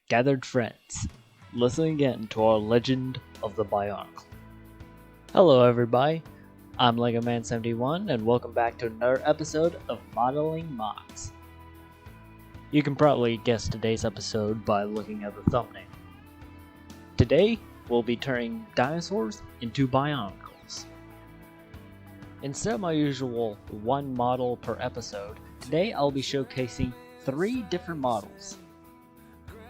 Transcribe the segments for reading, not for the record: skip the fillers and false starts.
gathered friends, listen again to our legend of the Bionicle. Hello everybody, I'm LegoMan71 and welcome back to another episode of Modeling Mocs. You can probably guess today's episode by looking at the thumbnail. Today, we'll be turning dinosaurs into Bionicles. Instead of my usual one model per episode, today I'll be showcasing 3 different models.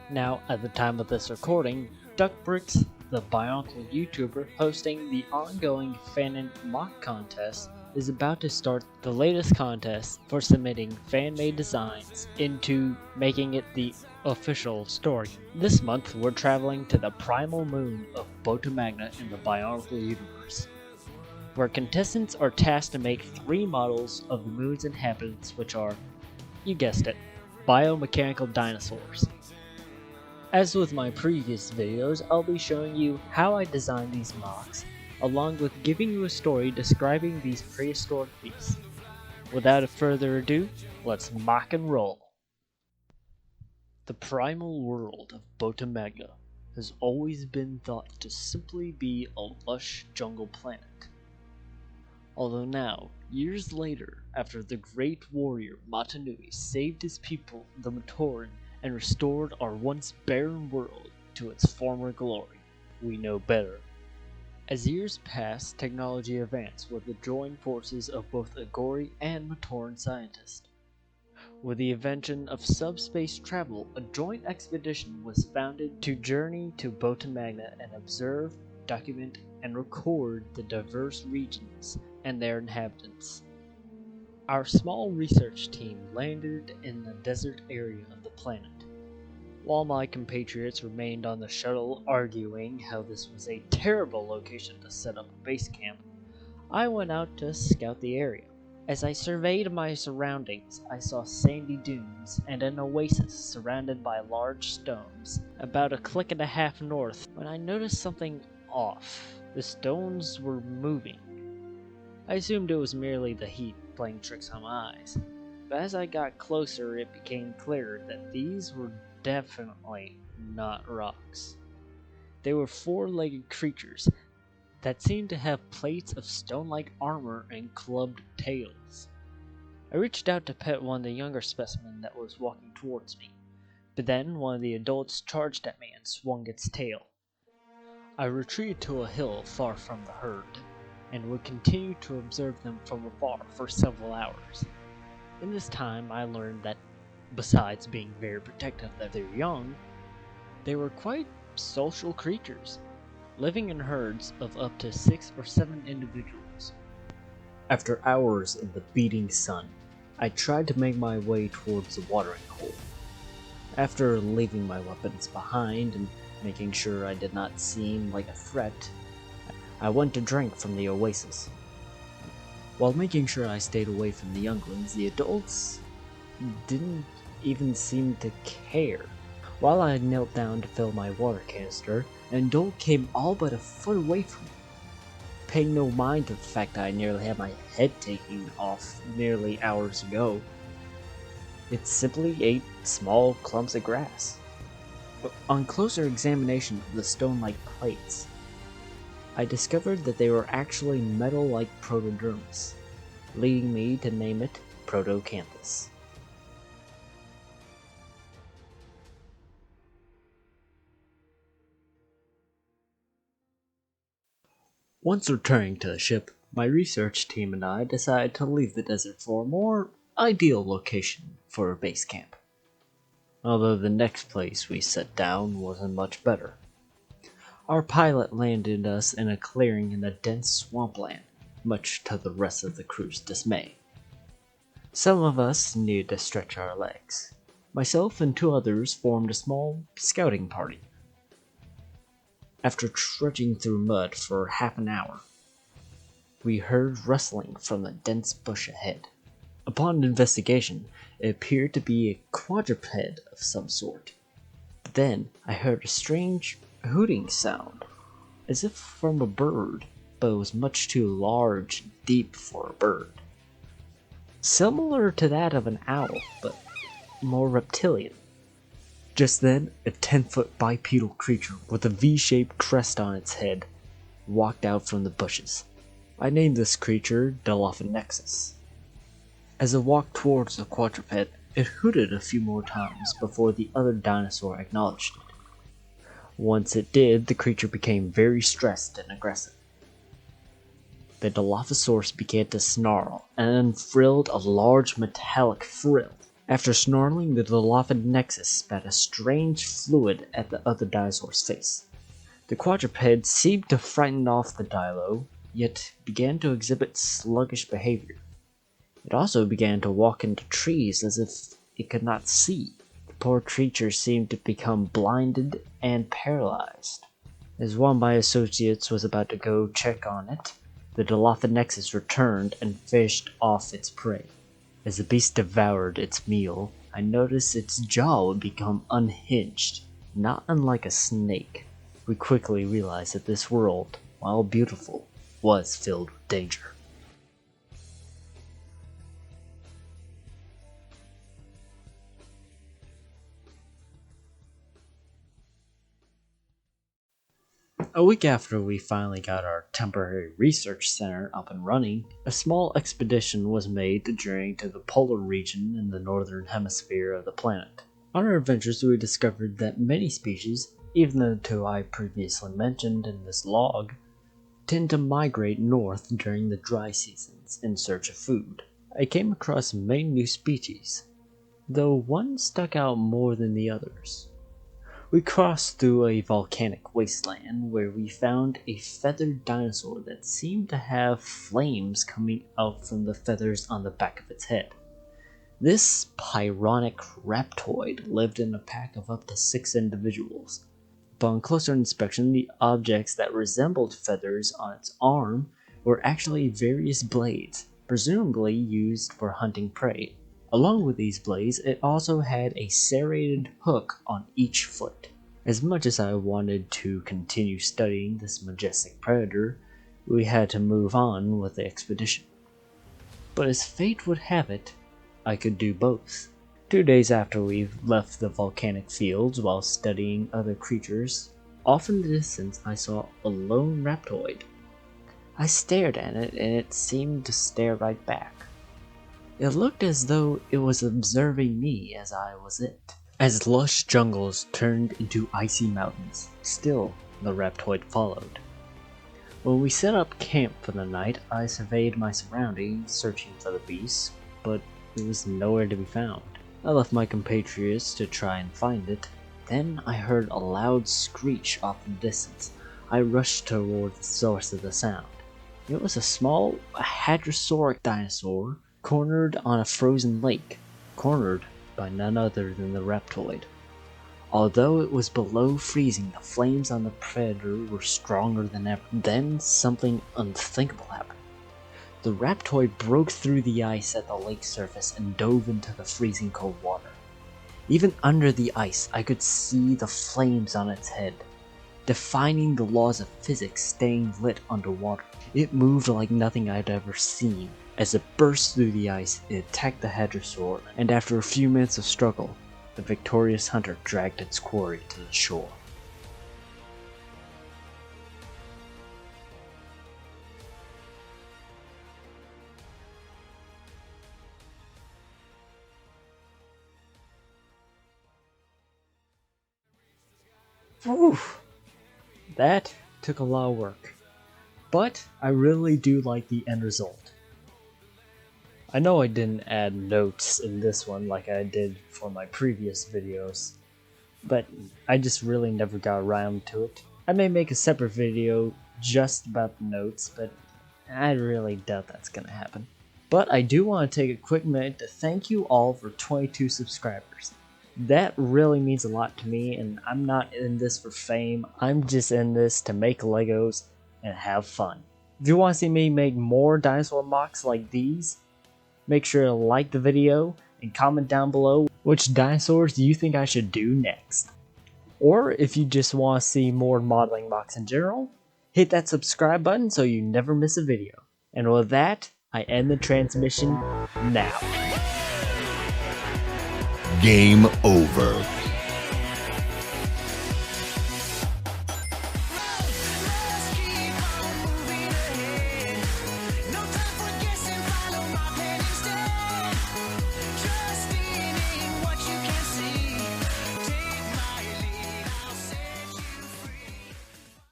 Now, at the time of this recording, Duckbricks, the Bionicle YouTuber hosting the ongoing Fanon Contest, is about to start the latest contest for submitting fan-made designs into making it the official story. This month, we're traveling to the primal moon of Proto-Magna in the Bionicle universe, where contestants are tasked to make 3 models of the moon's inhabitants, which are, you guessed it, biomechanical dinosaurs. As with my previous videos, I'll be showing you how I designed these Mocs, along with giving you a story describing these prehistoric beasts. Without further ado, let's mock and roll. The primal world of Proto-Magna has always been thought to simply be a lush jungle planet. Although now, years later, after the great warrior Matanui saved his people, the Matoran, and restored our once barren world to its former glory, we know better. As years pass, technology advanced with the joined forces of both Agori and Matoran scientists. With the invention of subspace travel, a joint expedition was founded to journey to Proto-Magna and observe, document, and record the diverse regions and their inhabitants. Our small research team landed in the desert area of the planet. While my compatriots remained on the shuttle arguing how this was a terrible location to set up a base camp, I went out to scout the area. As I surveyed my surroundings, I saw sandy dunes and an oasis surrounded by large stones, about a click and a half north, when I noticed something off. The stones were moving. I assumed it was merely the heat playing tricks on my eyes, but as I got closer it became clearer that these were definitely not rocks. They were 4-legged creatures that seemed to have plates of stone-like armor and clubbed tails. I reached out to pet one of the younger specimens that was walking towards me, but then one of the adults charged at me and swung its tail. I retreated to a hill far from the herd, and would continue to observe them from afar for several hours. In this time, I learned that, besides being very protective of their young, they were quite social creatures, living in herds of up to 6 or 7 individuals. After hours in the beating sun, I tried to make my way towards the watering hole. After leaving my weapons behind and making sure I did not seem like a threat, I went to drink from the oasis. While making sure I stayed away from the younglings, the adults didn't even seem to care. While I knelt down to fill my water canister, an adult came all but a foot away from me, paying no mind to the fact that I nearly had my head taken off nearly hours ago. It simply ate small clumps of grass. But on closer examination of the stone-like plates, I discovered that they were actually metal-like protodermis, leading me to name it Proto-Canthus. Once returning to the ship, my research team and I decided to leave the desert for a more ideal location for a base camp. Although the next place we set down wasn't much better. Our pilot landed us in a clearing in the dense swampland, much to the rest of the crew's dismay. Some of us needed to stretch our legs. Myself and 2 others formed a small scouting party. After trudging through mud for half an hour, we heard rustling from the dense bush ahead. Upon investigation, it appeared to be a quadruped of some sort. But then I heard a strange hooting sound, as if from a bird, but it was much too large and deep for a bird. Similar to that of an owl, but more reptilian. Just then, a 10-foot bipedal creature with a V-shaped crest on its head walked out from the bushes. I named this creature Dilopho-Nexus. As it walked towards the quadruped, it hooted a few more times before the other dinosaur acknowledged it. Once it did, the creature became very stressed and aggressive. The Dilophosaurus began to snarl and unfurled a large metallic frill. After snarling, the Dilopho-Nexus spat a strange fluid at the other dinosaur's face. The quadruped seemed to frighten off the Dilo, yet began to exhibit sluggish behavior. It also began to walk into trees as if it could not see. The poor creature seemed to become blinded and paralyzed. As one of my associates was about to go check on it, the Dilopho-Nexus returned and fished off its prey. As the beast devoured its meal, I noticed its jaw would become unhinged, not unlike a snake. We quickly realized that this world, while beautiful, was filled with danger. A week after we finally got our temporary research center up and running, a small expedition was made to journey to the polar region in the northern hemisphere of the planet. On our adventures, we discovered that many species, even the two I previously mentioned in this log, tend to migrate north during the dry seasons in search of food. I came across many new species, though one stuck out more than the others. We crossed through a volcanic wasteland where we found a feathered dinosaur that seemed to have flames coming out from the feathers on the back of its head. This Pyronic Raptoid lived in a pack of up to 6 individuals. Upon closer inspection, the objects that resembled feathers on its arm were actually various blades, presumably used for hunting prey. Along with these blades, it also had a serrated hook on each foot. As much as I wanted to continue studying this majestic predator, we had to move on with the expedition. But as fate would have it, I could do both. 2 days after we left the volcanic fields while studying other creatures, off in the distance I saw a lone Raptoid. I stared at it and it seemed to stare right back. It looked as though it was observing me as I was it. As lush jungles turned into icy mountains, still the Raptoid followed. When we set up camp for the night, I surveyed my surroundings, searching for the beast, but it was nowhere to be found. I left my compatriots to try and find it. Then I heard a loud screech off in the distance. I rushed toward the source of the sound. It was a small hadrosauric dinosaur cornered on a frozen lake, cornered by none other than the Raptoid. Although it was below freezing, the flames on the predator were stronger than ever. Then something unthinkable happened. The Raptoid broke through the ice at the lake surface and dove into the freezing cold water. Even under the ice, I could see the flames on its head, defying the laws of physics staying lit underwater. It moved like nothing I'd ever seen. As it burst through the ice, it attacked the hadrosaur, and after a few minutes of struggle, the victorious hunter dragged its quarry to the shore. Whew. That took a lot of work, but I really do like the end result. I know I didn't add notes in this one like I did for my previous videos, but I just really never got around to it. I may make a separate video just about the notes, but I really doubt that's gonna happen. But I do want to take a quick minute to thank you all for 22 subscribers. That really means a lot to me, and I'm not in this for fame. I'm just in this to make Legos and have fun. If you want to see me make more dinosaur mocks like these, make sure to like the video and comment down below which dinosaurs you think I should do next. Or if you just want to see more modeling mocks in general, hit that subscribe button so you never miss a video. And with that, I end the transmission now. Game over.